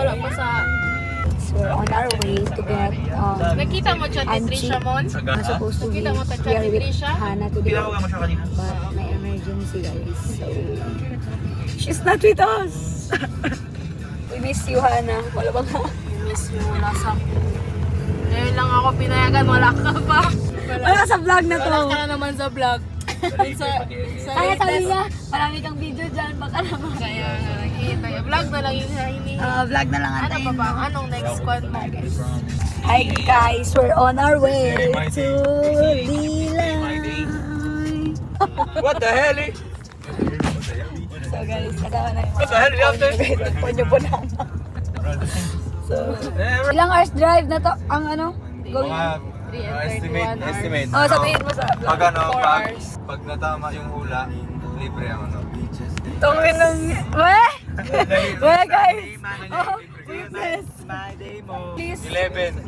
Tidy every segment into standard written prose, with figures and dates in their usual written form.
wala pa sa... So we're on our way to get Nakita mo siya ni Trisha Mon? I'm supposed to be here with Hannah today, but may emergency guys, so she's not with us. We miss you, Hannah. Wala ba nga? We miss you. Wala sa... Ngayon lang ako pinayagan. Wala ka pa. Wala sa vlog na to. Wala ka na naman sa vlog. Kaya sabi niya, marami kang video dyan. Baka naman. Kaya nakikita. Vlog na lang yun. Vlog na lang ano pa ba? Anong next squad mo? Hi guys, we're on our way to Lilay. What the hell eh? So guys, kasama na yung What the hell is after? ponyo po na. So, ilang hours drive na to? Ang ano? Going? Estimate. Oh, sabihin mo sa vlog. Pag ano, pag natama yung hula, libre ang ano. Tungin ng... Weh! Weh guys! Oh, witness! Please. 11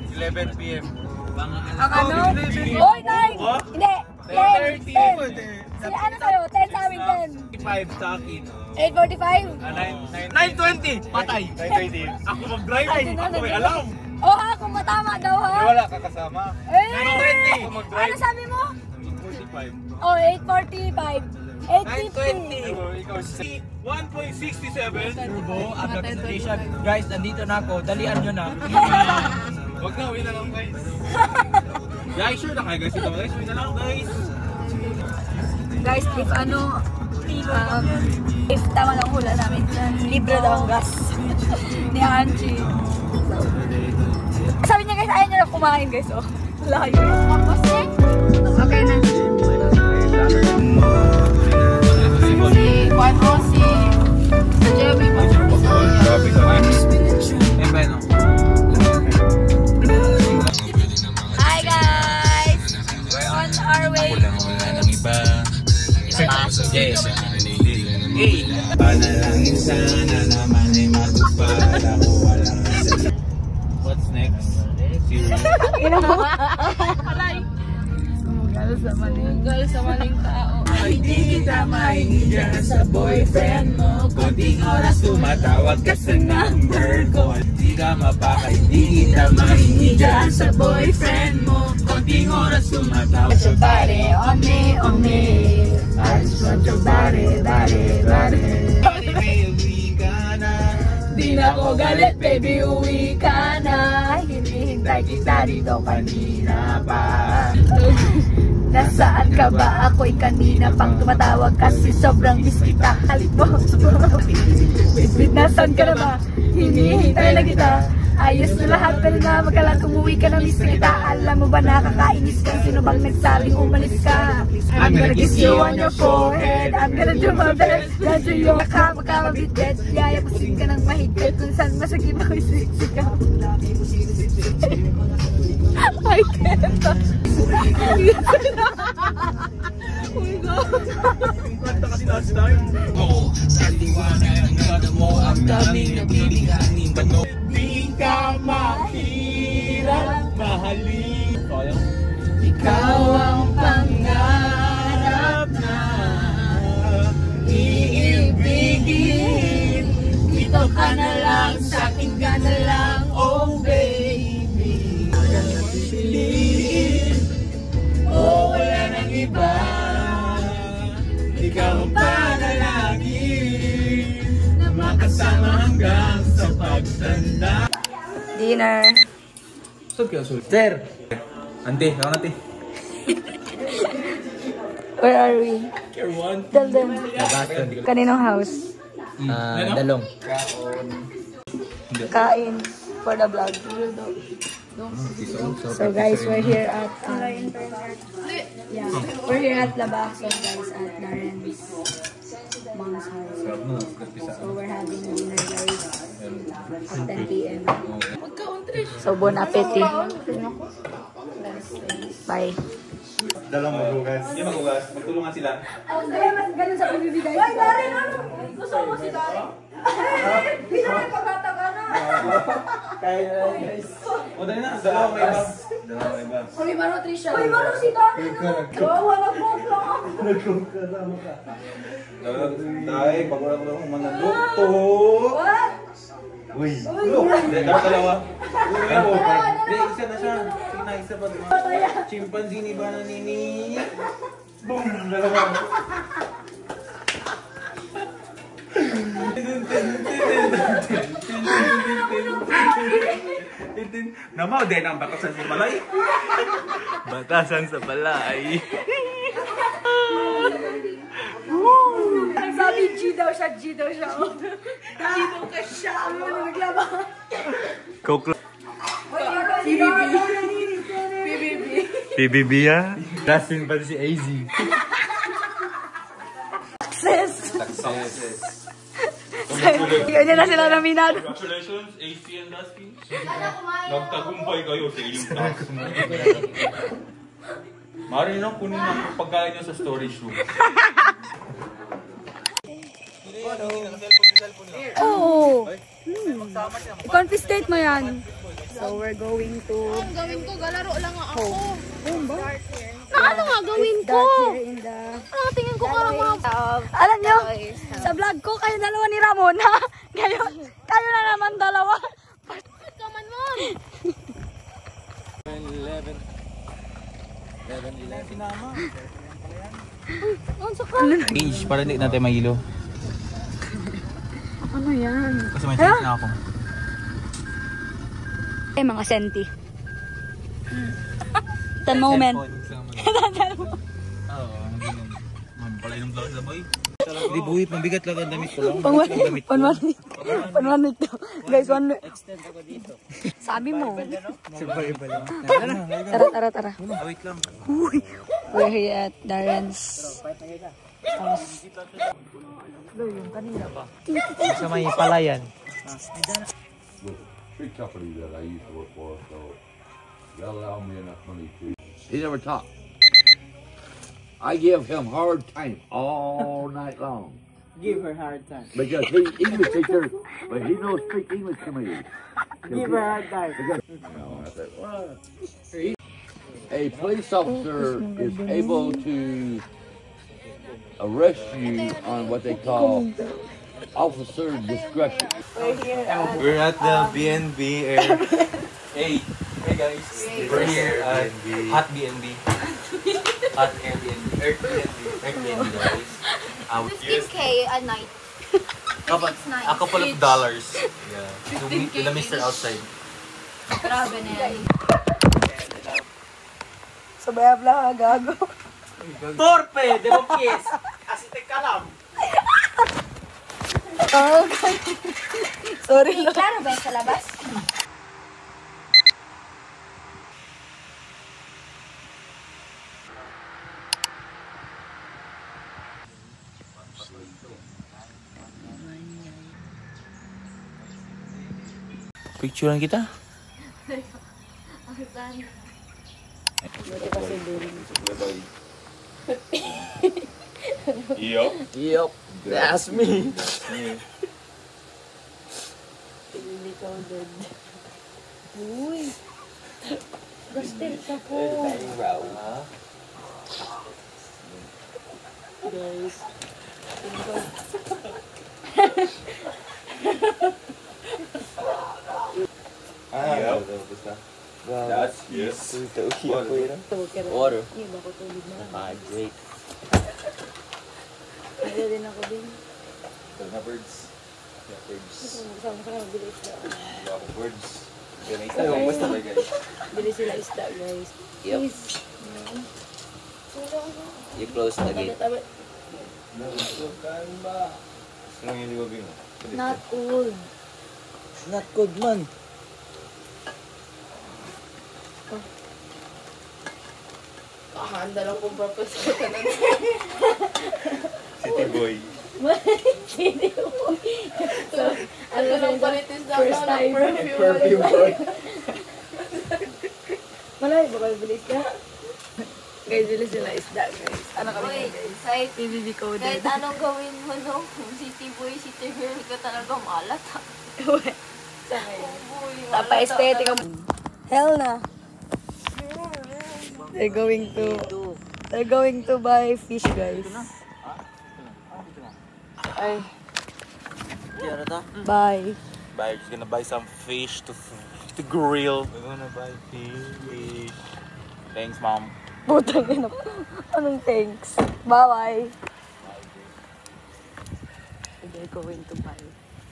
p.m. Ang ano? Oy, 9! Hindi! 10! 10! Sila ano sa'yo? 10 sa amin 10. 5 sa akin. 8:45? 9:20! Patay! 9:20. Ako mag-drive eh! Ako may alam! Oh ha, kung matama daw ha? Wala ka kasama. 9:20! Ano sabi mo? 8:45. Oh, 8:45. 8:50. Ikaw si 1.67 turbo after presentation. Guys, nandito na ako. Dalian nyo na. Wag na, uwi na lang guys. Guys, sure na kayo guys. Ito guys, uwi na lang guys. Guys, if ano, if tama lang hula namin, libre daw ang gas ni Angie. Sabi niya guys, ayaw niya lang kumain guys. Oh, layo. Okay na. Si Juan Rossi. Sa Jeremy pa. Hi guys! We're on our way. Yes. What's next? Gal sa maling tao. Ay di kita mainidya sa boyfriend mo. Konting oras tumatawag ka sa number ko. Di ka mapakay, di kita mainidya sa boyfriend mo. Konting oras tumatawag Your body on me. I just want your body. Baby, uwi ka na. Di na ko galit, baby, uwi ka na. Hinihintay kita dito kanina pa. Nasaan ka ba? Ako'y kanina pang tumatawag kasi sobrang miss kita. Halit mo. Nasaan ka na ba? Hinihintay na kita. Ayos na lahat pero na magkalat umuwi ka na miss kita. Alam mo ba nakakainis ka? Sino bang nagsabing umalis ka? I'm gonna kiss you on your forehead. I'm gonna do my best. Radyo yung makamabitbit. Yayapusin ka ng mahigpit kung saan masagip ako isigaw. I can't. Oh my God. Kanta kasi last time. Oo, sa liwanag ng mo ang daming nabibiganing bano. Di ka mahirap mahalin. Ikaw ang pangarap na iibigin. Ito ka na lang, sa akin ka na lang, oh baby. Piliin, oh wala nang iba. Ikaw ang panalangin na makasama hanggang sa pagtanda. Dinner. Sir! Ante, ako natin. Where are we? Care one. Tell them. Kaninong house? Dalong. Kain for the vlog. So guys, we're here at we're here at Labason guys, at Darren's mom's house. So we're having dinner guys at 10 p.m. So bon appetit. Bye. Dalawang magugas. Hindi magugas. Magtulungan sila. Mas ganun sa pagbibigay. Ay, Darren! Gusto mo si Darren? Hindi na may pagkata ka na. Kaya na guys. O dali na. Dalawang may bag. Dalawang may bag. Uy, Maro Trisha. Uy, Maro si Darren. Wala coke lang ako. Nag-coke ka sama ka. Dahil, pag wala ko lang managluto. What? Uy! Dalawa. Hindi, isa na siya. Sige na, isa pa. Chimpanzee ni ba na nini? Boom! Dalawa. Namaw din ang batasan sa balay. Batasan sa balay. Nagsabi G daw siya, G daw siya. G daw ka siya. Ano na naglaba? Coke. PBB. PBB ya? Dasin pa si AZ. Success. Yun na sila naminado. Congratulations, AC and Dusty. Nagtagumpay kayo sa inyong task. Mari na kunin ang pagkain nyo sa storage room. Oo. Confiscate mo yan. So we're going to... Ang gawin ko, galaro lang ako. Home ba? Ano nga gawin ko? Dark here in the... Ano tingin ko parang mga... Alam nyo, sa vlog ko, kayo dalawa ni Ramon, ha? Ngayon, kayo na naman dalawa. Bakit ka man mo? 11 sinama. Ang saka. Change para hindi natin mahilo. Ano yan? Kasi may change na ako. Eh, mga senti. The moment. Oo, pala yung vlog sa boy. Hindi buhit, mabigat lang ang damit ko lang. Panwanit to. Guys, one minute. Sabi mo. Tara. Wait lang. Uy. We're here at Darren's house. Sa may palayan. Street company that I used to work for, so they allow me enough money to. He never talked. I give him hard time all night long. Give her hard time. Because he English teacher, but he knows speak English to me. Give her hard time. No, I said, what? A police officer is able to arrest you on what they call officer discretion. We're at the BNB Air. Hey guys. We're here at Hot BNB. Hot Airbnb. Airbnb guys. 15K a night. A couple of dollars. Yeah. To meet the Mr. outside. Grabe na yan. Sabay abla, gago. Torpe, de mo kiss. Kasi te kalam. Sorry, Lord. Klaro ba sa labas? Picturean kita? Yup. That's me. Uy. Gastel ka po. Guys. That's yes. Water. Hydrate. Ayaw din ako din. Birds. Sama ka na, bili isda. Birds. Basta ba guys? Bili sila isda, guys. Yep. Please. You close the gate. Anong yung libabing mo? Not cool. Not good man. Handa lang kong purpose ko ka na. City boy. So, Ano lang palitis na First ako ng time. perfume. boy. Malay, baka bili isda. Guys, bili sila isda, guys. Ano kami Uy, guys? kahit, PBB coded. kahit anong gawin mo, no? City boy, city girl ka talaga malat. Uy. Tapa-aesthetic ang... Hell na. They're going to buy fish, guys. Ay. Bye. Just gonna buy some fish to grill. We're gonna buy fish. Thanks, Mom. Putang ina. Anong thanks? Bye-bye. We're going to buy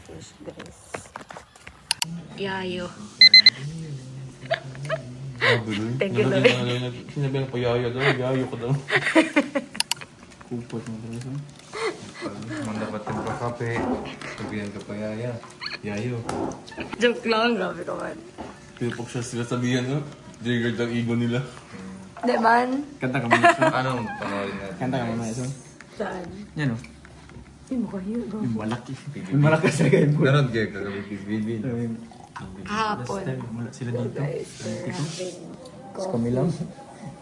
fish, guys. Yayo. Thank you, Lord. Sinabi ng payayo daw, yayo ko daw. Kupot mo daw. Mandapat ng kape. Sabihan ka payaya. Yayo. Joke lang, grabe ka man. Pinapok siya sila sabihan, no? Triggered ang ego nila. Di man? Kanta ka muna ito. Anong panoorin natin? Kanta ka muna ito. Saan? Yan o. Yung mukha yun. Yung malaki. Yung malaki sa kayo. Ganon kayo kagabi bibin. Hapon. Mula sila dito. Sa kami lang.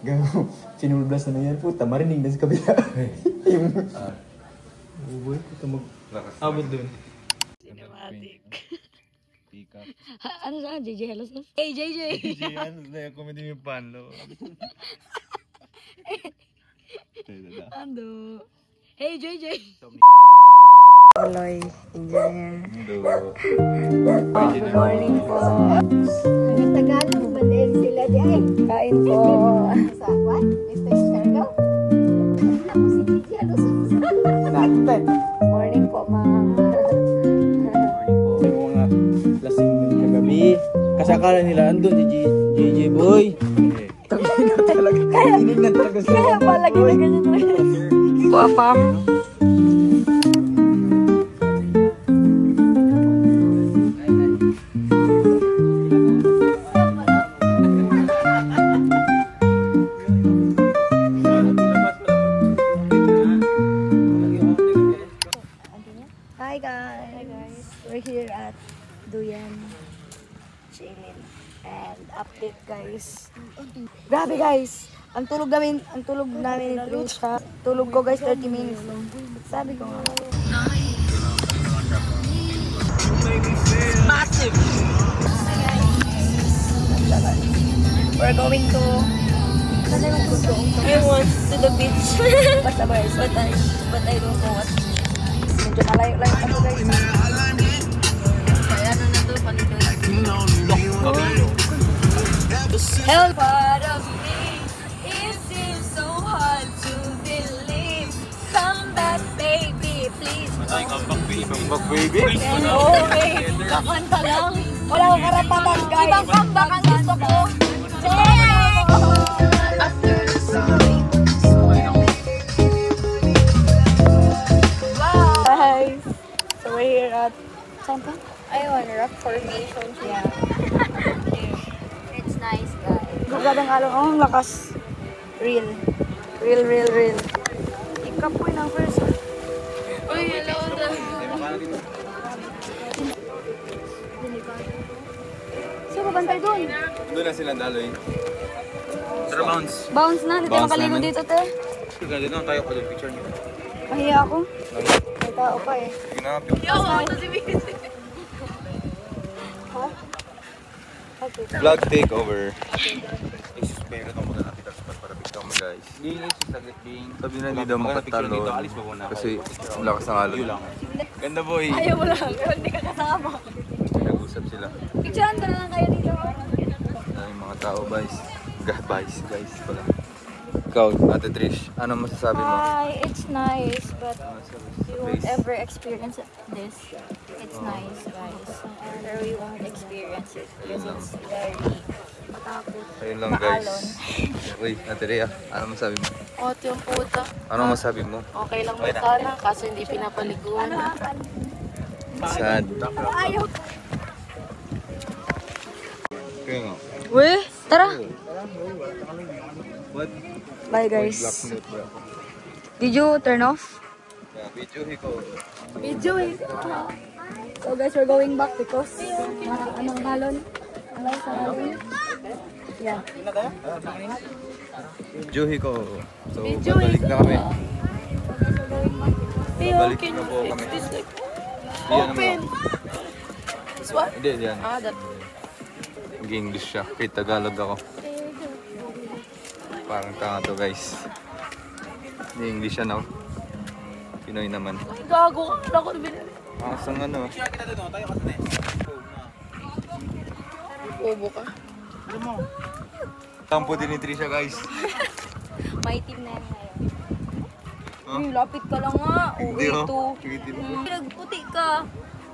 Gago. Sinulblas na yan. Puta, marinig na sa kabila. Yung... Uboy, puta mag-abot dun. Cinematic. Ano saan? JJ Hello Sus? Hey, JJ! JJ, ano na yung comedy yung panlo? Ando. Hey, JJ! Aloy, engineer. Good morning po. Ang Tagalog mo ba din sila di ay? Kain po. Sa what? Mr. Sergo? Ako si Gigi, ano sa Morning po, ma'am. Yung mga lasing ng kagabi. Kasi akala nila andun si JJ Boy. Kaya pala ginaganyan mo yun. Puapam. Hi guys! We're here at Duyan Chilin. And update, guys. Grabe, guys. Ang tulog namin ni Trisha. Tulog ko, guys, 30 minutes lang. Sabi ko nga. Massive! We're going to... I want to the beach. But I don't know what. Medyo malayo-layo pa to, guys. Kaya ano na to, panito. Help! Part of me, it seems so hard to believe. Come back, baby, please. Come back, baby. Okay, kakanta lang. Wala akong karapatan, guys. Ibang comeback ang gusto ko. Guys, so we're here at something? Ayun, rock formation siya. It's nice guys. Gagadang along. Oh, ang lakas. Real. Real. Ikapoy ng first. Uy, hello na. Sino babantay doon? Doon na sila daloy. Tara, bounce. Bounce na. Hindi tayo Bounce makaligo namin. dito, te. Ganda na tayo ko picture niyo. Mahiya ako. May tao pa eh. Ginapit. Yo, ito si Vinci. Okay. Vlog takeover. Pero ito muna natin para picture mo guys. Being is saglit being. Sabi na hindi daw makatalo. Kasi ang lakas ng alon. Ganda boy. Ayaw mo lang. Hindi ka kasama. Nag-usap sila. Picturean ka na lang kayo dito. Yung mga tao guys. Guys pala. Ikaw, Ate Trish, ano masasabi mo? Hi, it's nice, but Ano you won't ever experience this. It's nice guys. Pero you won't experience it because it's very matakot. Ayun lang guys. Uy, Ate Rhea, ano masabi mo? Ot yung puta. Ano masabi mo? Okay lang mo sana kasi hindi pinapaliguan. Sad. Ayaw. Kaya nga. Weh, tara. What? Bye, guys. Black note ba? Did you turn off? Yeah, video ko. Video eh. So guys, we're going back because anong halon? Ano sa halon? Yeah. Video ko. So, babalik na kami. Babalik na po kami. Open. This one? Hindi, yan. Ah, that. Nag-English siya. Kay Tagalog ako. Parang tanga to guys. Hindi English yan, no? Pinoy naman. Gago ka. Wala ko na binili. Asang ano? Bobo ka. Tampo din ni Trisha, guys. May team na yan ngayon. Uy, lapit ka lang nga. Hindi, Oo, oh. ito. Sige, Nagputi ka.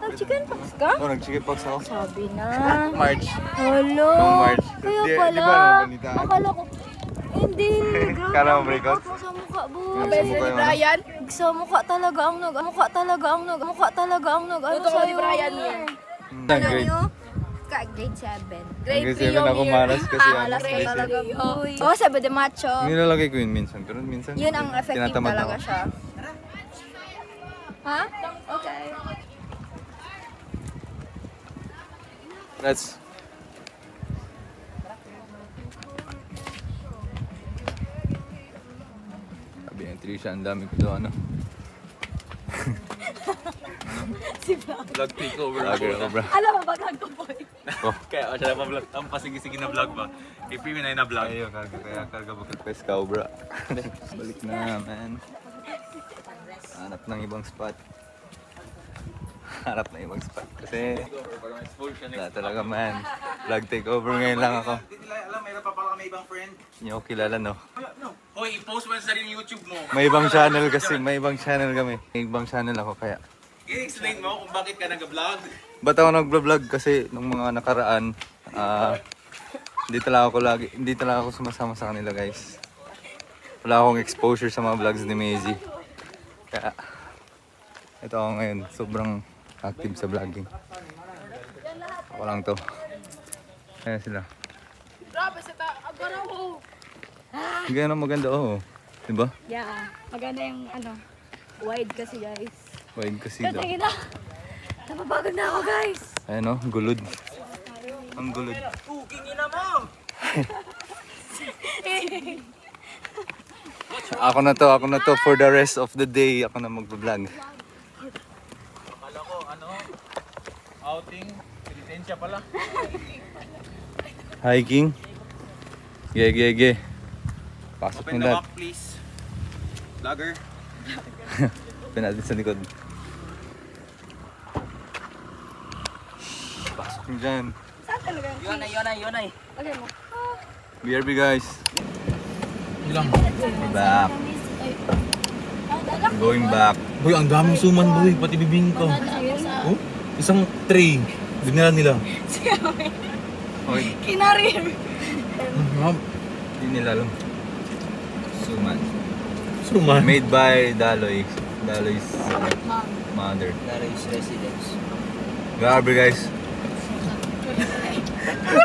Nag-chicken pox ka? Oh, nag-chicken pox ako. Sabi na. March. Hello. Nung March. Kaya Di pala. ba nabalitaan? Akala ko. Hindi. Grabe. Kala mo breakout? Mo sa mukha, boy. Sa mukha yung ano? Brian? Sa mukha talaga ang nag. Mukha talaga ang nag. Mukha talaga ang nag. Ano Totoo ni sa'yo? Brian yan. Ano nyo? Grade 7. Grade 7 ako malas kasi Alas ano. na talaga, boy. Oh, sabi de macho. Nilalagay ko yun minsan, pero minsan Yun ang effective tinatamad talaga ako. siya. Ha? Okay. Let's. Sabi ng Trisha, ang dami ko doon, ano? Vlog takeover. Vlogger ako, bro. Alam mo ba ko, boy? Kaya siya na pa-vlog. Ang pasigi-sige na vlog ba? I-free na vlog. Ayaw, karga bakit pa ikaw, bro. Balik na, man. Hanap ng ibang spot. Hanap ng ibang spot. Kasi, wala talaga, man. Vlog takeover ngayon lang ako. Hindi nila alam, mayroon pa pala kami ibang friend. Hindi ako kilala, no? Hoy, i-post mo sa rin YouTube mo. May ibang channel kasi, may ibang channel kami. May ibang channel ako, kaya. I-explain mo kung bakit ka nag-vlog. Ba't ako nag-vlog kasi nung mga nakaraan, hindi talaga ako sumasama sa kanila, guys. Wala akong exposure sa mga vlogs ni Maisy. Kaya, ito ako ngayon, sobrang active sa vlogging. Ako lang to. Kaya sila. Grabe sa agara ko. Ganyan ang maganda, oh. Diba? Yeah, maganda yung ano, wide kasi guys. Wide kasi daw. Tangin na. Napapagod na ako guys. Ayan, oh, gulod. Ang gulod. Kingin na mo! Ako na to for the rest of the day. Ako na mag-vlog. Akala ko, outing, penitensya pala. Hiking. Ge. Pasok Open mo the lahat. map, please. Vlogger. Open natin sa likod. Pasok mo dyan. Saan talaga yung Yonay. Lagay mo. BRB, guys. Ilang? Back. Going back. Boy, ang daming suman, boy. Pati bibing ko. Oh? Isang tray. Dinala nila. Okay. Kinarir. Hindi nila alam. Suman. Suman? Made by Daloy. Daloy's mother. Daloy's residence. Grabe, guys.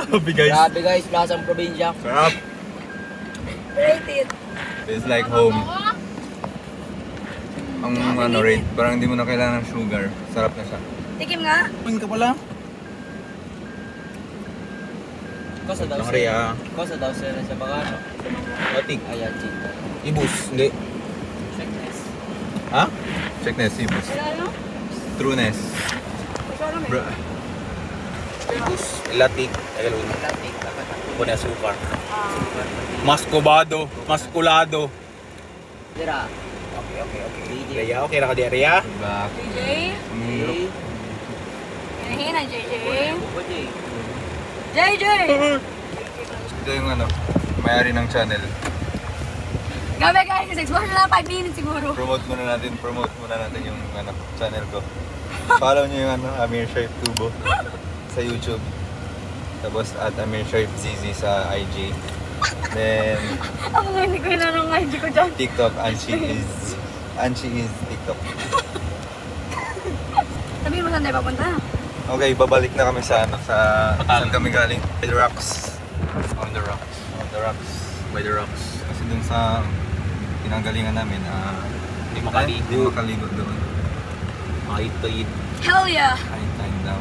Grabe, guys. Grabe guys, Plasang Probinsya. Sarap. Rated. It's like home. Ang rate, parang hindi mo na kailangan ng sugar. Sarap na siya. Tikim nga. Pin ka pala. Kosa daw Lang Rhea. Kosa daw sila sa Bacano. Batik. Ayan, chika. Ibus. Hindi. Checkness. Ha? Checkness, ibus. Ano? Trueness. Bro. Ibus. Latik. Tagalog. Latik. Pune asukar. Mascobado. Masculado. Dira. Okay. DJ. Rhea, okay na ka di Rhea? Back. JJ. Hey. Hinahin na JJ. Uy. JJ! Ito yung may-ari ng channel. Gabi guys, exposure na 5 minutes siguro. Promote muna natin yung channel ko. Follow nyo yung Amir Sharif Tubo sa YouTube. Tapos at Amir Sharif ZZ sa IG. Then Ako nga hindi ko yun anong ID ko dyan. TikTok, Anchi is TikTok. Sabihin mo saan tayo papunta? Okay, babalik na kami sa saan kami galing? By the rocks. On the rocks. On the rocks. By the rocks. Kasi dun sa pinanggalingan namin, Hindi makaligo. hindi makaligo doon. Makitid. Hell yeah! High time daw.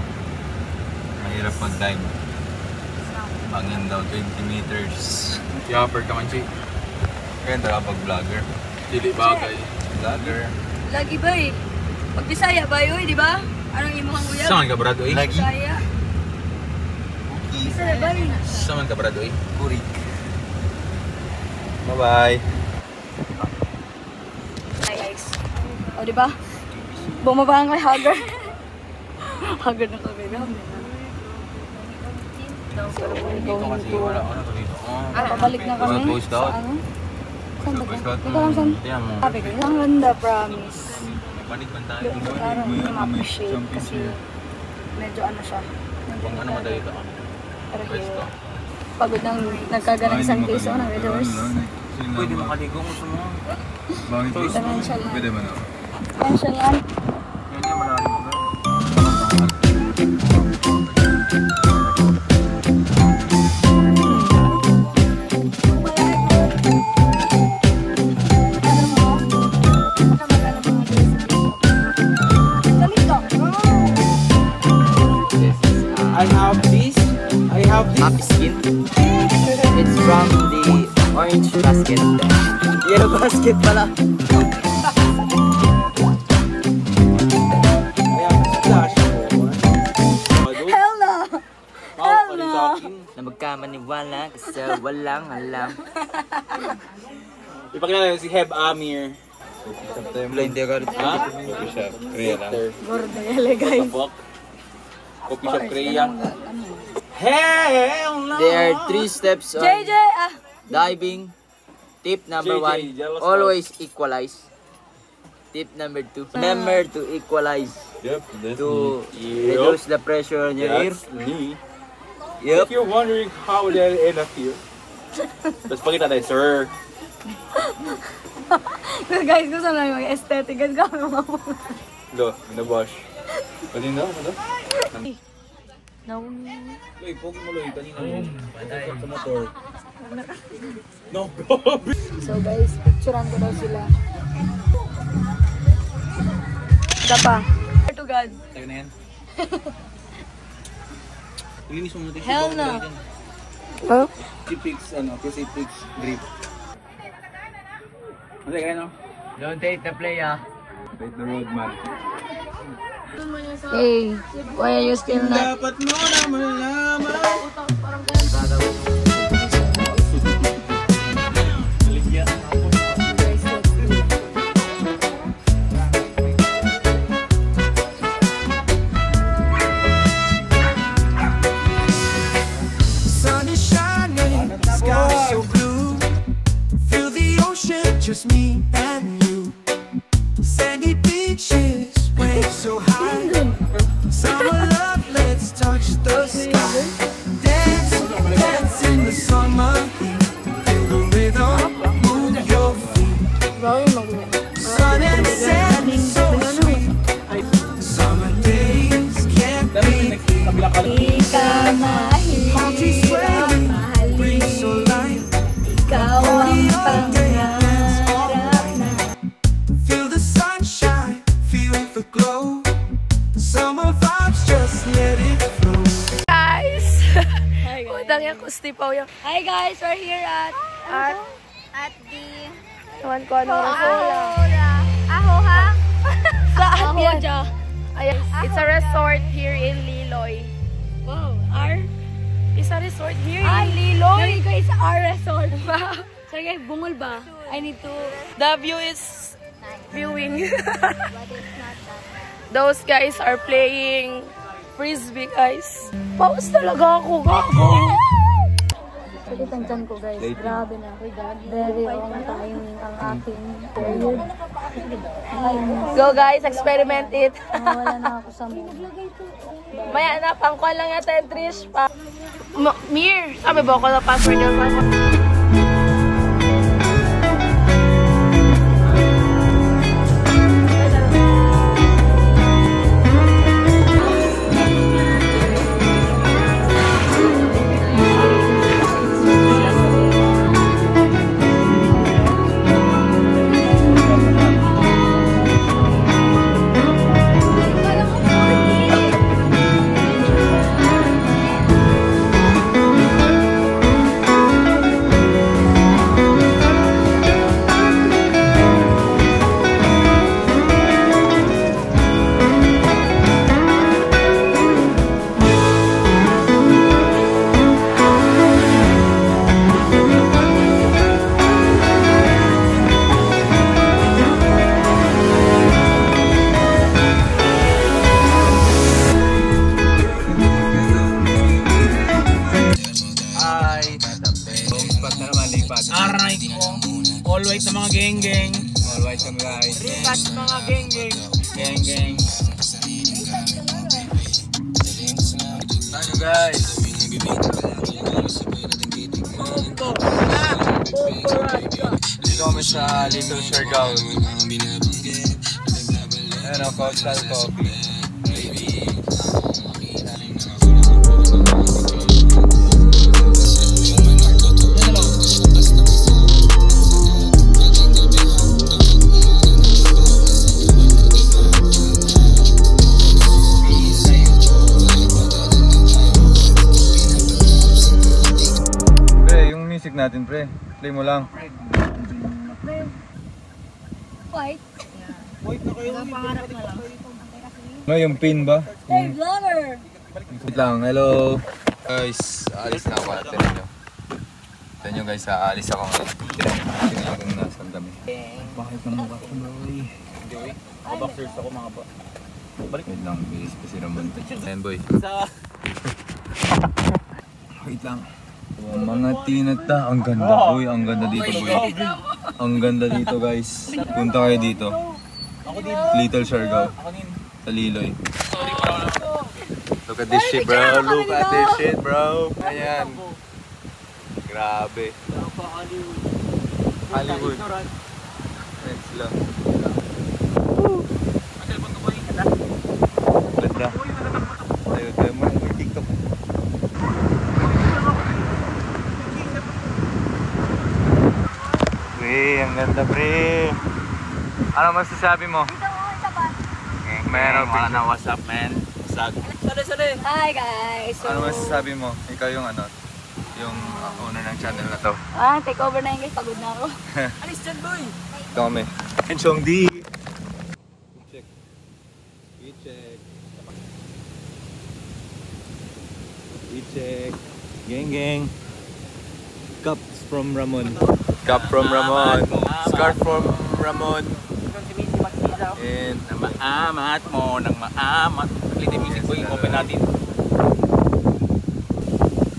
Mahirap mag-dive. Hangin daw 20 meters. Yapper ka man, Chi. Kaya talaga pag-vlogger. Dili bagay. Vlogger. Lagi ba eh? Pag Bisaya ba yun, di ba? Anong imuhang uyab? Saan ka, Brado, eh? Lagi. Bisaya. Bisaya ba yun? Saan ka, Brado, eh? Kurik. Bye-bye. Hi guys. O di ba? Bumaba ang kay Hagar. Hagar na kami. daw. So, we're Dito going kasi to... wala ako na dito. Pabalik na kami Boy sa Scout. ano? Saan ba Boy ka? Scout. Ikaw lang saan? Tiyan mo. Sabi ko, ang ganda, promise. May panig man tayo. Parang ma-appreciate kasi medyo ano siya. Kung ano mo tayo ito. Pero here, pagod nang nagkaganang isang piso ng Red Horse. Pwede makaligo mo sa mga. Financial yan. Pwede ba na? Financial yan. Yan yung marami mo. Happy skin. It's from the orange basket. Yellow basket pala. Hell no! Hell no! Na magkamaniwala kasi walang alam. Ipakilala si Heb Amir. Blind dia ka rin. Ha? Korea lang. Gordo yele, guys. Coffee shop Korea. Hell no! There are 3 steps on JJ! diving. Tip number JJ, 1, jealous always equalize. Tip number 2, remember to equalize. Yep, that's To me. reduce the pressure on your ear. That's me. Yep. If you're wondering how did I end up here, let's pakita tayo, sir. Guys, gusto na yung aesthetic. Guys, kami mga mga. Lo, nabash. Kanina? Ano? No. Loy, pogi mo Loy, kanina mo. Sa motor. No, So guys, picturean ko daw sila. Isa pa. To God. Tayo na yan. Ilinis mo natin. Hell no. Oh? Crucifix, crucifix grip. Masaya ka no? Don't take the play Take the road, man. Hey, why are you still not? Dapat mo na malaman. Sun is shining, sky so blue. Feel the ocean, just me and you. Sandy beaches, waves so high. Summer love, let's touch the sky. Dance, dance in the summer heat. Feel the rhythm, move your feet. Sun and sand, so sweet. Summer days can't be. Ika Party swaying, breeze so light. ikaw ang pangarap na. Feel the sunshine, feel the glow. Summer vibes, just let it flow. Guys! Udang yung kustipaw yung... Hi guys! We're here at the... Ewan ko anong resort. Aho ha? Saan yan dyan? Ayan. It's a resort here in Liloy. Wow. It's a resort here in Liloy. Ko is our resort. Sorry guys, bungol ba? I need to... The view is viewing. But it's not that. Those guys are playing frisbee, guys. Paus talaga ako, gago. Sakit ang tiyan ko guys, grabe na. Very wrong timing ang aking period. Go guys, experiment it. Wala na ako sa mood. Maya na, pangkuhan lang natin, Trish. Mir, sabi ba ako na password yung mic. All white na mga geng-geng. All white yan guys. Cat mga geng-geng. Geng. Ano guys? Dito kami sa Little Siargao. Ayan o, Coastal Coffee. Natin pre, play mo lang. White. Pangarap na lang. Ano yung pin ba? Hey, vlogger! Wait lang, hello guys, aalis na ako. Tignan nyo. Tignan nyo guys, aalis ako ngayon. Tignan nyo kung nasan kami. Bakit naman ako bro? Hindi oy. Boxers ako mga ba. Wait lang, bilis pa si Ramon. Ayan boy. Wait lang. Oh, mga tinata, ang ganda boy, ang ganda dito boy. Ang ganda dito guys. Punta kayo dito. Little Siargao. Sa Liloy. Look at this shit bro, look at this shit bro. Ayan. Grabe. Hollywood. Ayan sila. Ganda. Ayun, tayo mo yung TikTok. Pre, ang ganda pre. Ano masasabi mo? Meron Mga na what's up man? Hi guys! So, Ano masasabi mo? Ikaw yung ano? Yung owner ng channel na to. take over na yun guys. Pagod na ako. Alis dyan boy! Ito kami. And Chong D! Check. We check. Gang. Cups from Ramon. Cup from Ramon. Scarf from Ramon. And Nang maamat mo, nang maamat. Liti music boy, open natin.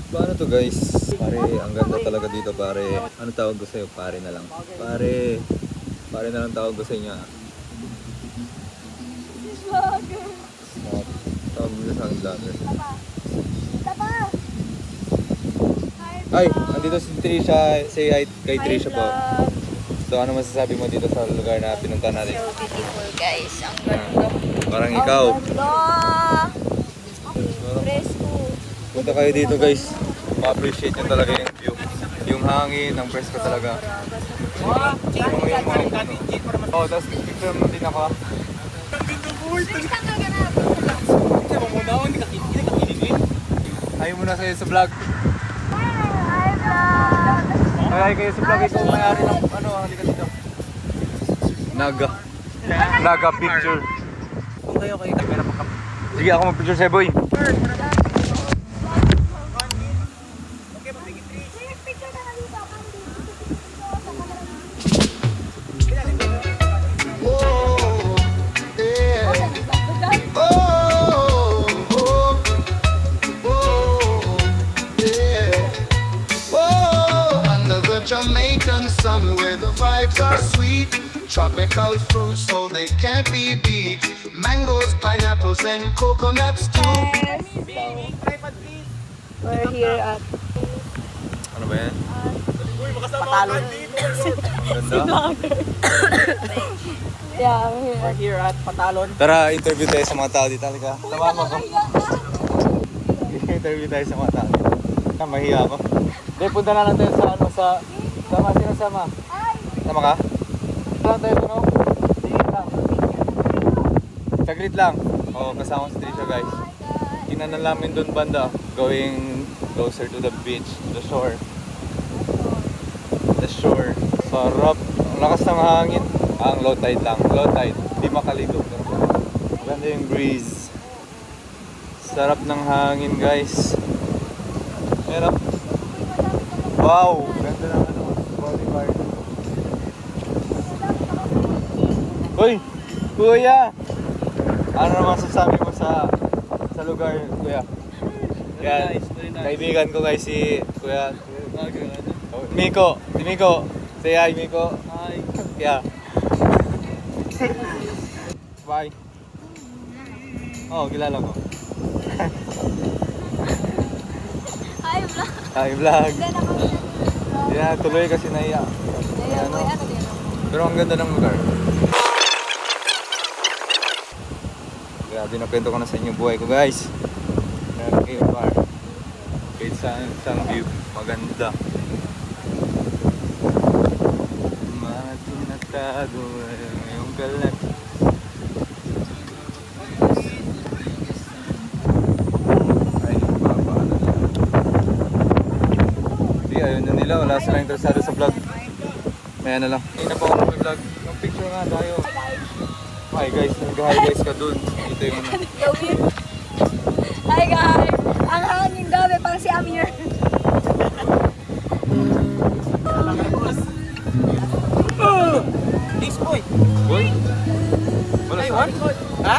paano to guys? Pare, ang ganda talaga dito pare. Ano tawag ko sa'yo? Pare na lang. Pare na lang tawag ko sa inyo. Tawag mo sa akin vlogger. Ay, andito si Trisha. Say hi kay Trisha po. So ano masasabi mo dito sa lugar na pinunta natin? So beautiful guys. Ang ganda. Parang ikaw. Ang ganda. Presko. Punta kayo dito guys. Ma-appreciate nyo talaga yung view. Yung hangin, ang presko talaga. Oh, tapos picture mo din ako. Ayaw mo na sa'yo sa vlog. Ay kayo sa vlog, ikaw may-ari ng ano, halika dito. Naga picture. Kayo camera pa kap. Sige, ako mag-picture sa'yo boy. Jamaican sun where the vibes are sweet. Tropical fruits so they can't be beat. Mangoes, pineapples and coconuts too. We're here at Ano ba yan? Patalon. Ganda. Yeah, I'm here. We're here at Patalon. Tara, interview tayo sa mga tao dito. Halika. Sama mo ko. Interview tayo sa mga tao dito. Mahiya ako. Hindi, punta na lang tayo sa ano, sa... Sama, sino sama? Sama ka? Punta lang tayo doon, no? Tingin lang. Saglit lang. Oo, kasama si Trisha, guys. Tingnan na namin doon banda. Going closer to the beach, to the shore. The shore. Sarap. Ang lakas ng hangin. Ang low tide lang. Low tide. Hindi makaligo. Maganda yung breeze. Sarap ng hangin, guys. Meron. Wow! Ganda ng ano. Boulevard. Uy! Kuya! Ano naman sasabi mo sa lugar, kuya? Yan. Kaibigan ko guys si Kuya. Miko. Si Miko. Say hi, Miko. Hi. Yeah. Bye. Oh, kilala ko. Hi, vlog. Hi, vlog. Hindi na kami. Yeah, tuloy kasi naiya. Ayun, boy, ano din ako. Pero ang ganda ng lugar. Grabe, nakwento ko na sa inyo buhay ko, guys. Meron kayo bar. Kahit saan view, maganda. Matinatado yung kalat. Ay, baba na lang. Hindi, ayun na nila. Wala silang interesado sa vlog. Maya na lang. Hindi na po ako mag-vlog. Yung picture nga tayo. Hi guys, nag-hi guys ka dun. Ito yung ano. Hi guys! Ang hangin gabi pang si Amir. Thanks, boy. Boy? Wala sa akin. Ha?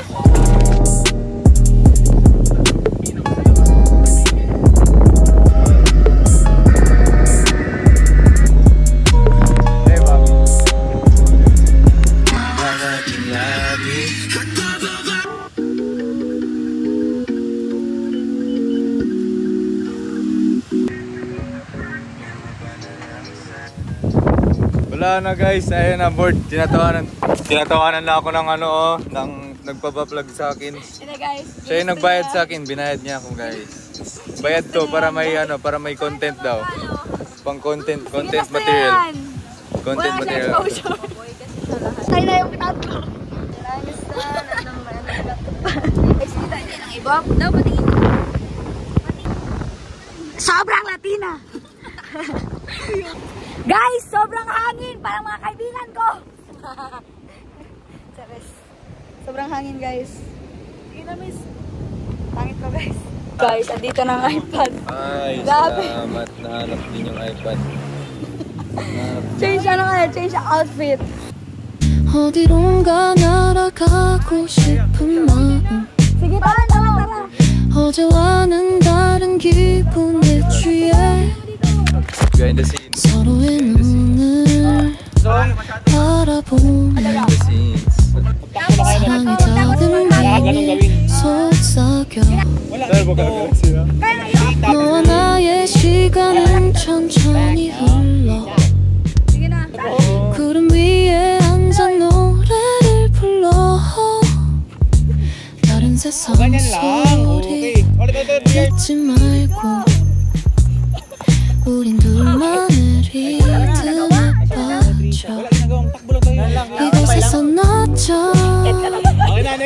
Hey, Bobby. Wala na guys, ayun na board. Tinatawanan na ako ng ano oh, ng nagpapa-vlog sa akin. Ito guys. Siya yung nagbayad sa akin, binayad niya ako guys. Bayad to para may ano, para may content daw. Pang content material. Content Wala material. siyang exposure. Tayo na yung tatlo. Guys, kita niyo ng iba. Daw patingin. Sobrang Latina. Guys, sobrang hangin. Parang mga kaibigan ko. Sobrang hangin guys. Sige na miss. Pangit ko guys. Guys, andito na ang iPad. Ay, Grabe. salamat. Nahanap din yung iPad. Change ano kaya? Change ang outfit. 어디론가 날아가고 싶은 마음 Sige, tara. 어제와는 다른 기분에 취해 Behind the scenes. 서로의 눈을 바라보며 Behind the scenes. 사랑이 다듬니 속삭여 너와 나의 시간은 천천히 흘러 Sige na. 구름 위에 앉아 노래를 불러 다른 세상 소리 듣지 말고 우린 둘만의 리듬에 빠져 이곳에서 낮춰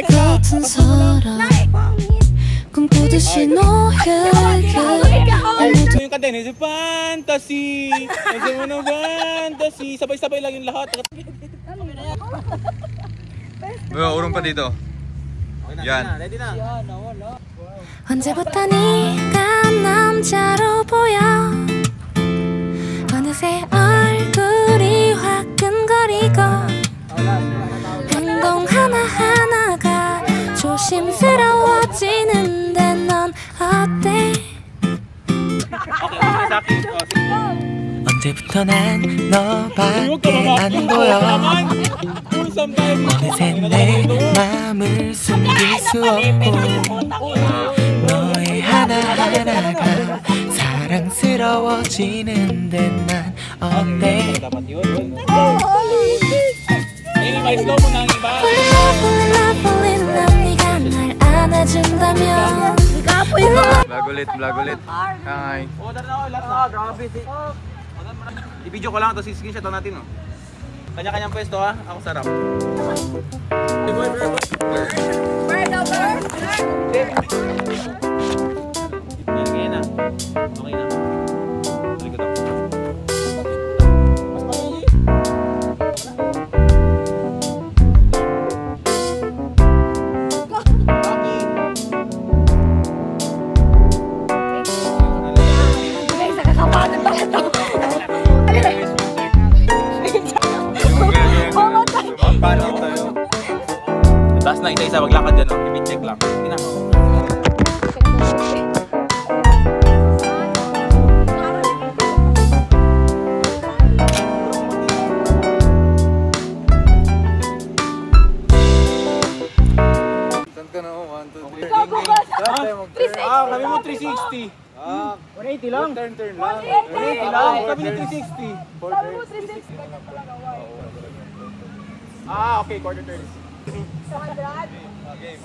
같은 사람 꿈꾸듯이 너에게 Yung kanta ni Fantasy. Kasi mo ng Fantasy. Sabay-sabay lang yung lahat. Urong pa dito. Yan. Ready na. 언제부터 네가 남자로 보여 어느새 얼굴이 화끈거리고 행동 하나하나가 조심스러워지는데 넌 어때? 언제부터 난 너밖에 안 보여 어느새 내 맘을 숨길 수 없고 너의 하나하나가 사랑스러워지는데 난 어때? Falling love 네가 날 안아준다면 Vlog ulit. Hi. Grabe. I-video ko lang, tapos i-screenshot natin. Oh. Kanya-kanyang pwesto ha. Ako sarap. Yan, na. Okay na. Tuloy ko to. Guys, nakakapanan pala ito. Paano tayo? Tapos na isa-isa, maglakad dyan. I-check lang. 180 lang. Turn lang. 180 lang. Sabi niya 360. Sabi mo 360. Okay, quarter turn. 200? Okay.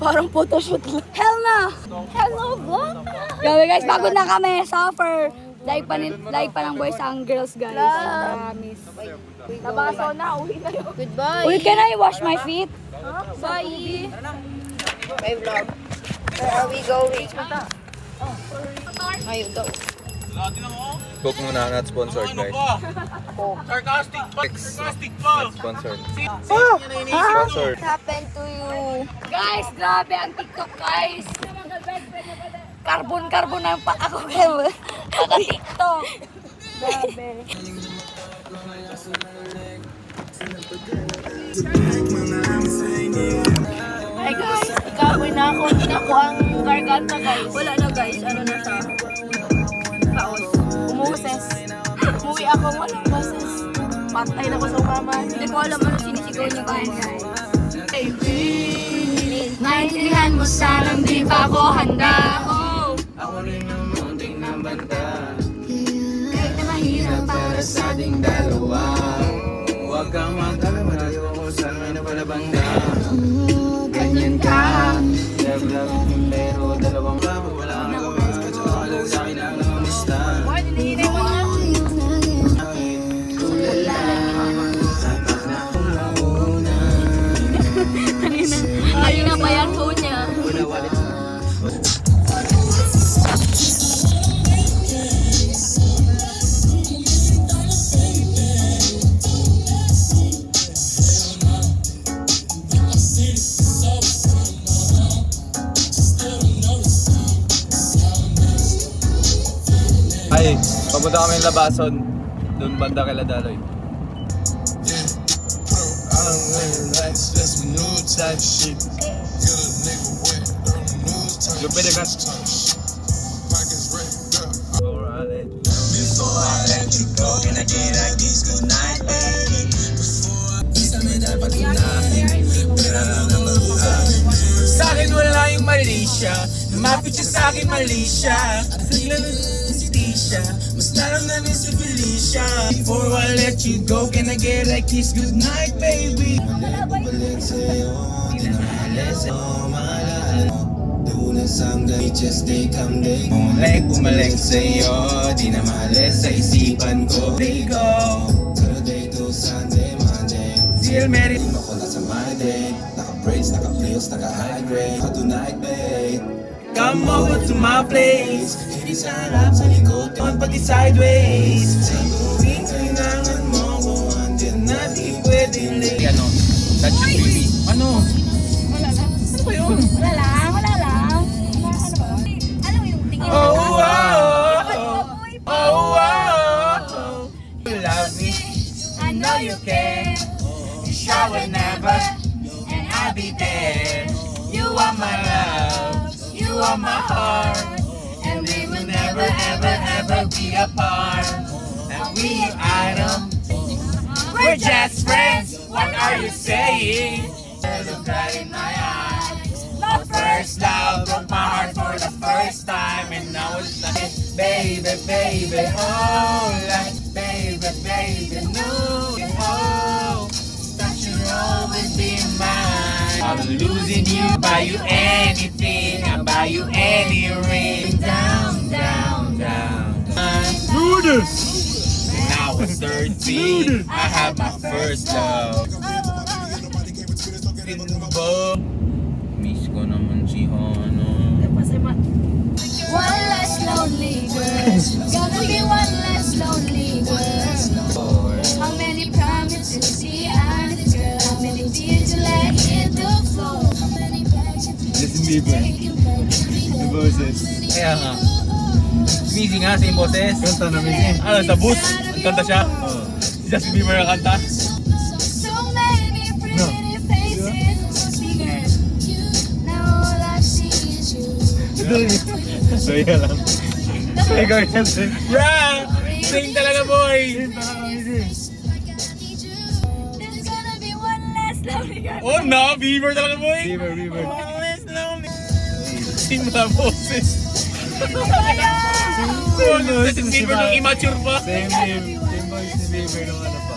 Parang photoshoot lang. Hell no! Hell no, vlog! Grabe guys, bago na kami. Suffer. Like pa ng boys ang girls guys. Promise. Nabasaw na, uwi na yun. Goodbye. Uy, can I wash my feet? Bye. Bye vlog. Where are we going? Ayun daw. Coke muna, not sponsored guys. Sarcastic pa! Sarcastic pa! Not sponsored. What happened to you? Guys, grabe ang TikTok guys. Carbon na pa ako kayo. Kaka-TikTok. Grabe. Ay guys, ikapoy na ako. Hindi na ako ang garganta guys. Wala na guys. Ano na siya? Paos. Umuses. Umuwi ako. Walang boses. Patay na ko sa umama. Hindi ko alam ano sinisigaw niya guys. Naintindihan mo sanang di pa ako handa. Ako rin ang munting ng banda. Kahit na mahirap para sa ating dalawa. Huwag kang mag-alala, ayoko sa amin na palabangga. Ganyan ka. Love, pero dalawang babo, wala kang nagawa. Tsaka sa akin ang namamista. Kanina pa yan phone niya. Ay, papunta kami ng Labason. Doon banda kay Ladaloy. Lupit ka. Before I let you go, can I get like this good night, baby? Isa may dapat unahin, pero ang mabuhay. Sa akin wala yung mali siya, lumapit siya sa akin mali siya. Sila na si Tisha, mas naramdamin si Felicia. Before I let you go, can I get like this good night, baby? Bumalik sa'yo, di na maalis sa'yo, maalala mo. Dunas hanggang just day come day. Bumalik sa'yo, di na maalis sa isipan ko. They go Saturday to Sunday, Monday. Still married mo ko na sa my day. Naka-braids, naka-pills, naka-hydrate. Tonight, babe, come over to my place. Hindi sa harap, sa likod, pati sideways. Sa tuwing kailangan mo ko, andyan na di pwede late. Ano? That should be. Ano? Wala lang. Ano ba yun? Wala lang. Wala lang. Ano yung tingin? Oh, oh, oh, oh, oh. You love me, I know you can. you show whenever, and I'll be there. You are my love, you are my heart, and we will never, ever, ever be apart. And we item, we're just friends. What are you saying? Look right in my eyes. The first love broke my heart for the first time, and now it's like, baby, baby, oh, like, baby, baby, no, oh, that you'll always be mine. I'm losing you, buy you anything, I'll buy you any ring. Down, down, down, down. Do this. When I was 13, I had my first love. Miss ko naman si Hana. One less lonely girl. Gonna be one less lonely girl. How many promises do you honest girl? How many tears you let hit the floor? How many bags you Justin Bieber. The boses. Kaya nga. Missy nga, same boses. Kanta na Missy. Ano, sa bus? Kanta siya? Si Justin Bieber ang kanta? No. So yan lang. Ikaw yan. Bra! Sing talaga boy! Oh no! Bieber talaga boy! Bieber. Sing na boses. Justin Bieber nung immature pa. Same voice ni Bieber nung ano pa.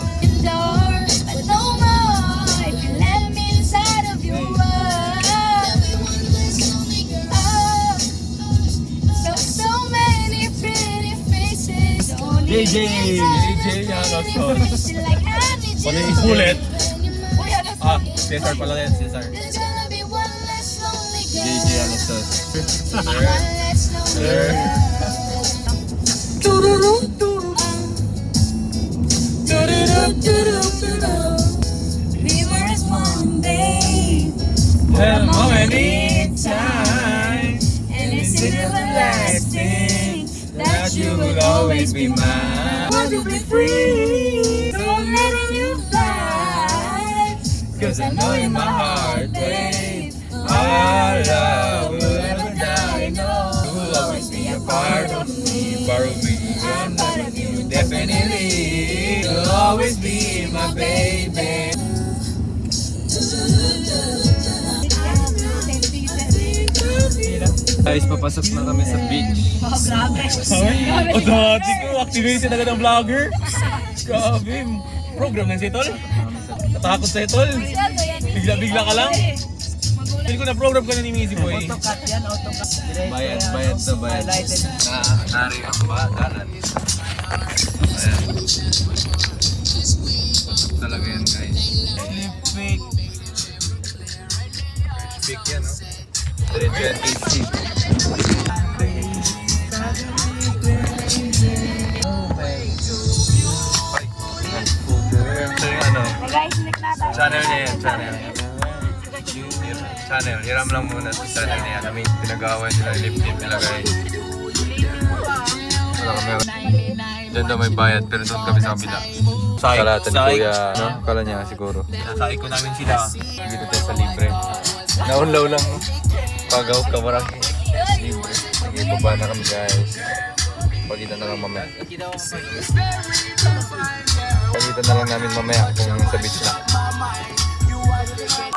JJ Yanoson. Ano yung bullet? Ah, Cesar pala yan, Cesar. JJ Yanoson. And how many times, and it's everlasting, that you will always be mine. Want to be free, don't let you fly. Cause I know in my heart, babe, our love will never die. No, you will always be a part of me, I'm part of you, definitely. You'll always be my baby. Guys, papasok na kami sa beach. Automatic ko, activation agad ng vlogger. Grabe, program ng si Tol. Natakot sa Tol. Bigla-bigla ka lang. Pili ko na program ka na ni Missy Boy. Autocut yan, autocut. Bayad to bayad. Nari ang badalan. Ayan. Talaga yan guys. Fake. Big yan, no? Diretso yan, tasty. Channel niya yan, channel. Hiram lang muna sa channel niya. Kami pinag-awain nila, lip-lip nila guys. Wala kami. Diyan daw may bayad, pero doon kami sa kabila. Kalata ni Kuya, no? Kala niya siguro. Nasa iko namin sila. Dito tayo sa libre. Naunlaw lang. Pagaw ka marang libre. Sige, baba na kami guys. Pagkita na lang mamaya. Pagkita na lang namin mamaya kung sa beach na.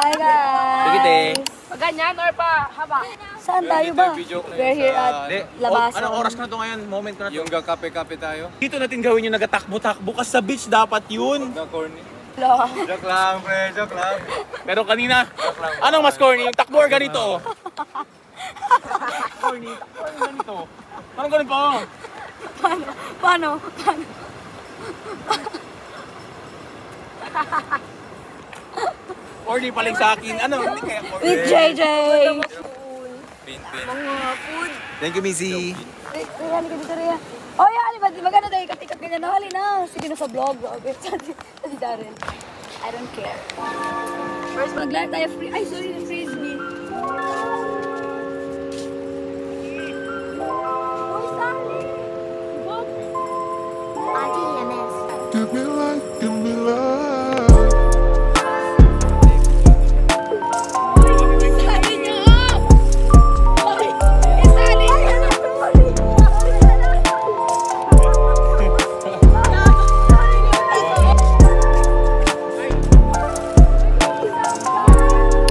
Hi guys! Sige, Ganyan or pa haba? Saan tayo ba? We're here at Labasan. Anong oras ka na to ngayon? Moment ka na to? Yung gakape-kape tayo. Dito natin gawin yung nagatakbo-takbo kasi sa beach dapat yun. Ang corny. Hello. Joke lang, pre. Joke lang. Pero kanina, anong mas corny? Yung takbo or ganito? Corny, takbo or ganito? Anong ganito pa? Paano? Corny paling sa akin. Ano? Hindi kaya corny. With JJ! Pin. Mga food. Thank you, Missy. Rhea, halika dito, Rhea. Oh, yeah, ba? Maganda tayo, ikat-ikat ganyan. Hali na. Sige na sa vlog. Si Darren. I don't care. First, maglaro tayo free. Ay, sorry, frisbee. Oh, Sally! Give me life, give me love.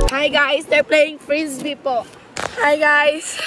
Hi guys, they're playing frisbee po. Hi guys.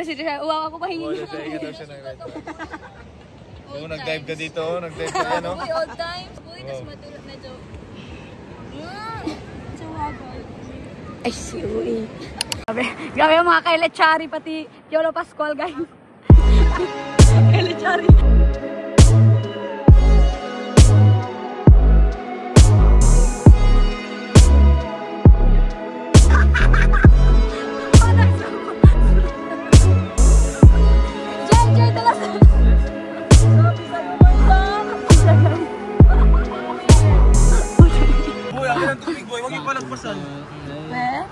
kasi siya. Uwak ako pahingi. Oo, nasa daw siya ng red. Oo, nag-dive ka dito. Nag-dive ka ano? Uy, old times. Uy, tas matulog na joke. Ay, siwi. Grabe yung mga kay Lechari, pati Piolo Pascual, guys. Kay Lechari. Boy, akin ang tubig, boy. Huwag yung palagpasan.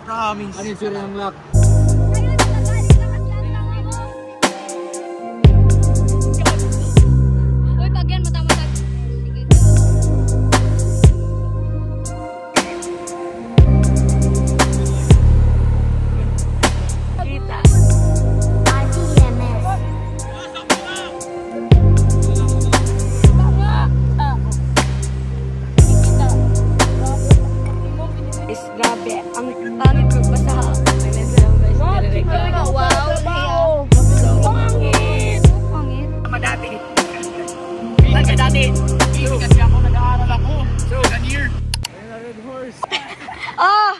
Promise. Ano yung sira ng lock? Uy, pag yan, matang-matag. Kita. Is grabe. Ang tangit ko basta ha. Wow. Pangit. Pangit. Madati. Dati. Kasi ako nag-aaral ako. So, ganyan. Red horse. Ah!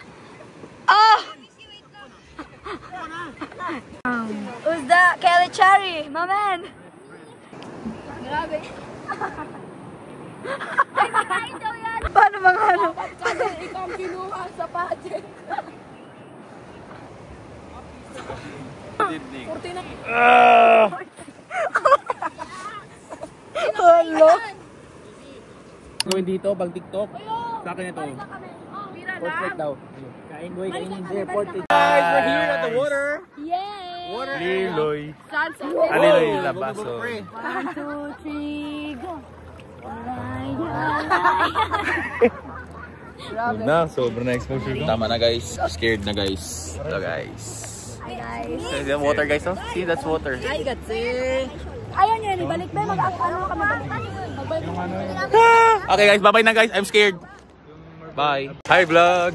Ah! Who's that? Kelly Cherry, my man. Grabe. Ay, makain daw yan. Paano mga ano? Kasi ikaw ang kinuha sa pageant. Hello? Gawin dito, pag TikTok. Sa akin ito. Portrait daw. Kain, boy, kainin. Guys, we're here at the water. Yay! Water. Liloy. Sunset. Liloy labaso. 1, 2, 3, go. Na, sobrang na exposure ko. Tama na guys. Scared na guys. Ito guys. Hi guys. See the water guys, oh? See, that's water. Hi, Gatsi. Ayaw niya, ibalik ba? Mag-ano kami balik? Okay guys, bye-bye na guys. I'm scared. Bye. Hi vlog!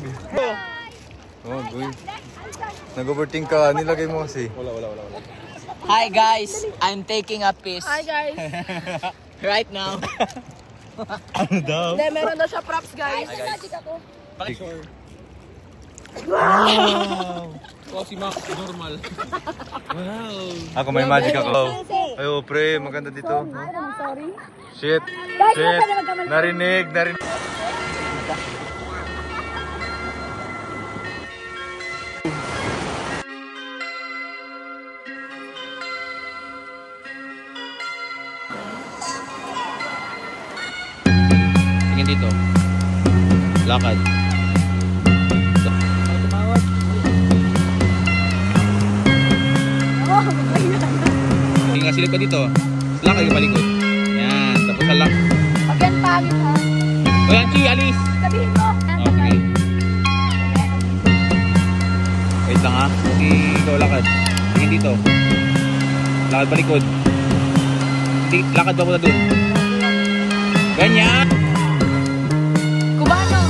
Oh, boy. Nag-overthink ka. Nilagay mo kasi. Wala. Hi guys, I'm taking a piss. Hi guys. Right now. Ano daw? Hindi, meron na siya props guys. Wow! Oh, si Max, normal. Wow. Ako may magic ako. Ayo, pre. Maganda dito. Sorry. Shit. Shit. Narinig. Tingin dito. Lakad. Tingin nga silip ka dito. Lakad ka palikod. Yan. Tapos halak. Pag yan pangit ha. O yan, Chi, alis. Sabihin mo. Okay. Wait lang ha. Okay, ikaw lakad. Tingin dito. Lakad palikod. Lakad ba ko na dun? Ganyan. Cubano.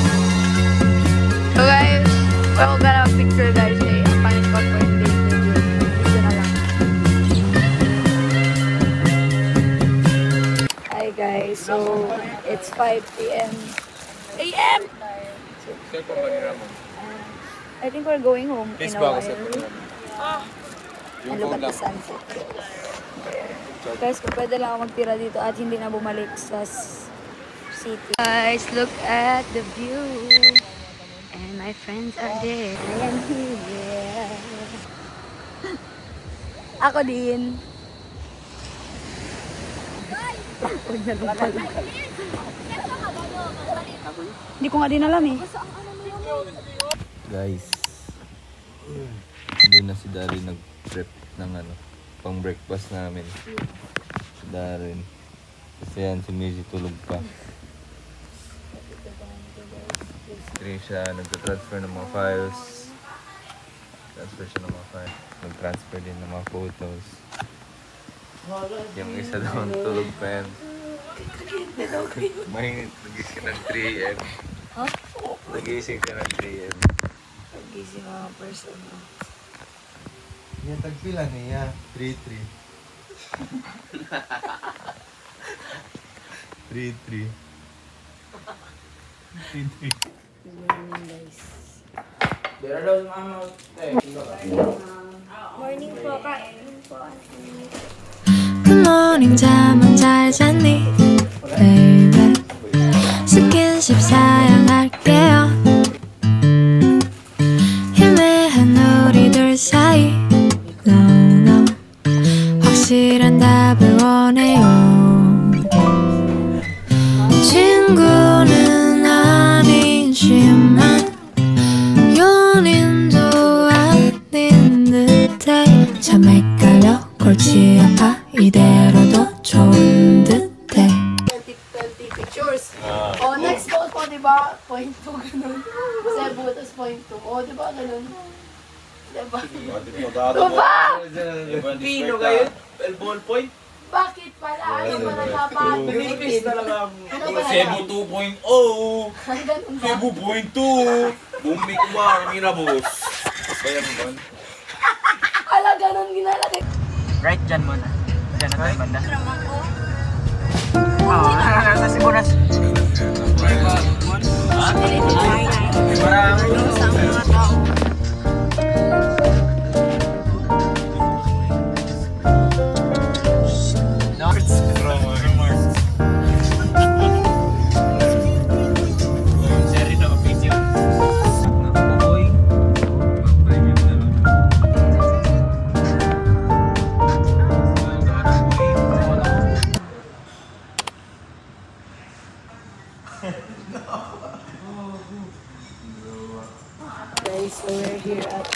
So guys, we're gonna have a picture guys. Eh, ang pangit ko for today's video. Ito na lang. Hi guys, so it's 5 p.m. AM! I think we're going home in a while. And look at the sunset. Guys, kung pwede lang ako magtira dito at hindi na bumalik sa city. Guys, look at the view. And my friends are there. I am here. Ako din. Hindi ko nga din alam eh. Guys. Hindi na si Darin nag-prep ng pang breakfast namin. Si Darin. Kasi yan, si Maisie tulog pa. Siya nagta-transfer ng mga files. Transfer siya ng mga files. Nag-transfer din ng mga photos. Yung isa daw tulog pa yan. May nagising ng 3 AM. Huh? Nagising ka ng 3 AM. Nagising mga person. Yan, tagpila niya. 3-3. 3-3. 3-3. Morning po, kain po. Good morning, 잠은 잘 잤니, baby. 스킨십 사양할게요. 희미한 우리들 사이, no, no. 확실한 답을 원해요. 친구는 아니지만 연인도 아닌 듯해. 참 헷갈려 골치 아파. 이대로도 좋은 듯해. 20 pictures. Oh, next post po, diba? Point 2, ganun. Cebu, tapos point 2. Oh, diba, ganun. Diba? Diba? Pino kayo? El ballpoint? Bakit pala? Ano ba na dapat? Pinipis talaga ang Ano ba na Cebu dapat? 2.0. Ganun ba? Cebu 2.2. Bumik mo ang minabos. Bayan mo ba? Ala, ganun ginalagay. right dyan muna. Dyan na tayo banda. Oo, nasa Siburas. Guys, so we're here at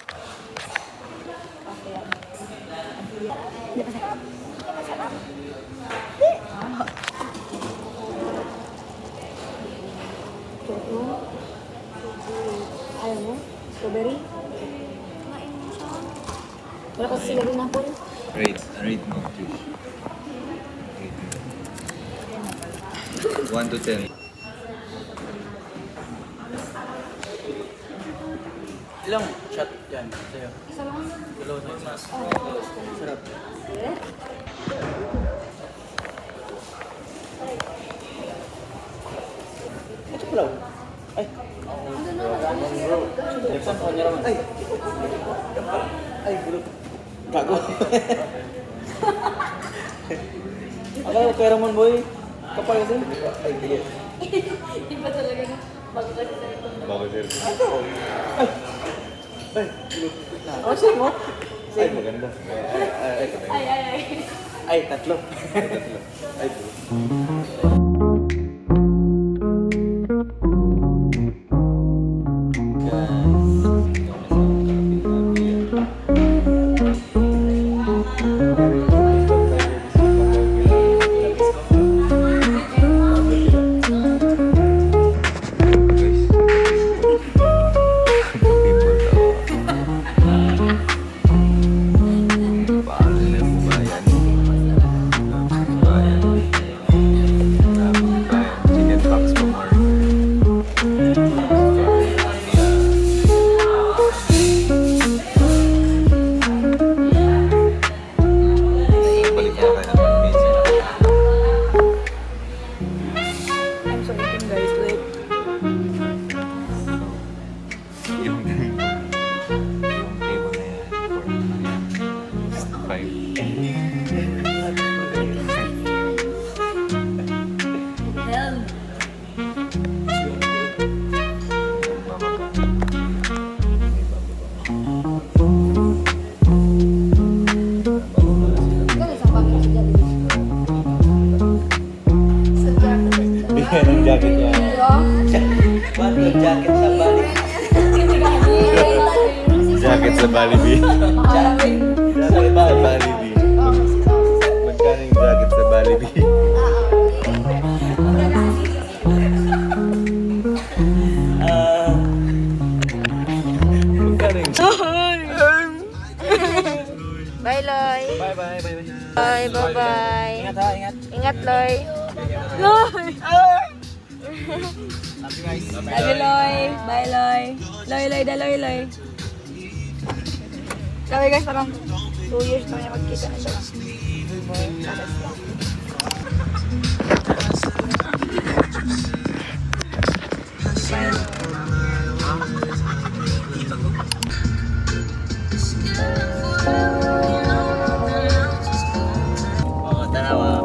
ayaw mo? Strawberry? Wala kasi sila rin ako. Rate mo, Trish. 1 to 10. Ilang shot dyan sa'yo? Isa lang? Dalawa na mas. Sarap. Ito pala. Ay. Saan pa niya naman? Ay. Ay, bulog. Gago. Akala ko pera mo, boy. Kapal kasi. Ay, bulog. Di ba talaga na? Bago kasi sa ito. Bago sir. Ay. Ay, bulog. Oh, sa'yo mo? Ay, maganda. Ay. Ay, tatlo. Ay, bulog. Ang jacket niya. Ba't yung jacket sa bali? Jacket sa Balibi. Jacket Sa Balibi. Magkano yung jacket sa Balibi? Magkano yung Bye, Loy. Bye. Bye, bye-bye. Ingat ha, ingat. Ingat, Loy. Loy! Love you guys. Love you, Loy. Bye, Loy. Loy, da Loy. Sabi guys, parang 2 years na niya magkita na siya. Tarawa.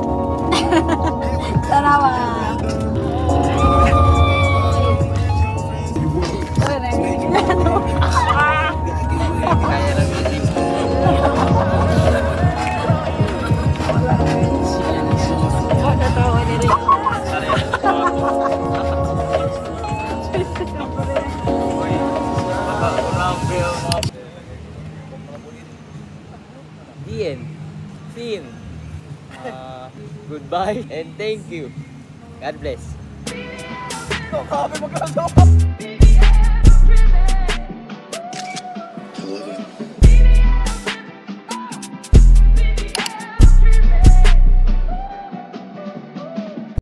Tarawa. Kaya lang music. The end. Scene. Goodbye and thank you. God bless.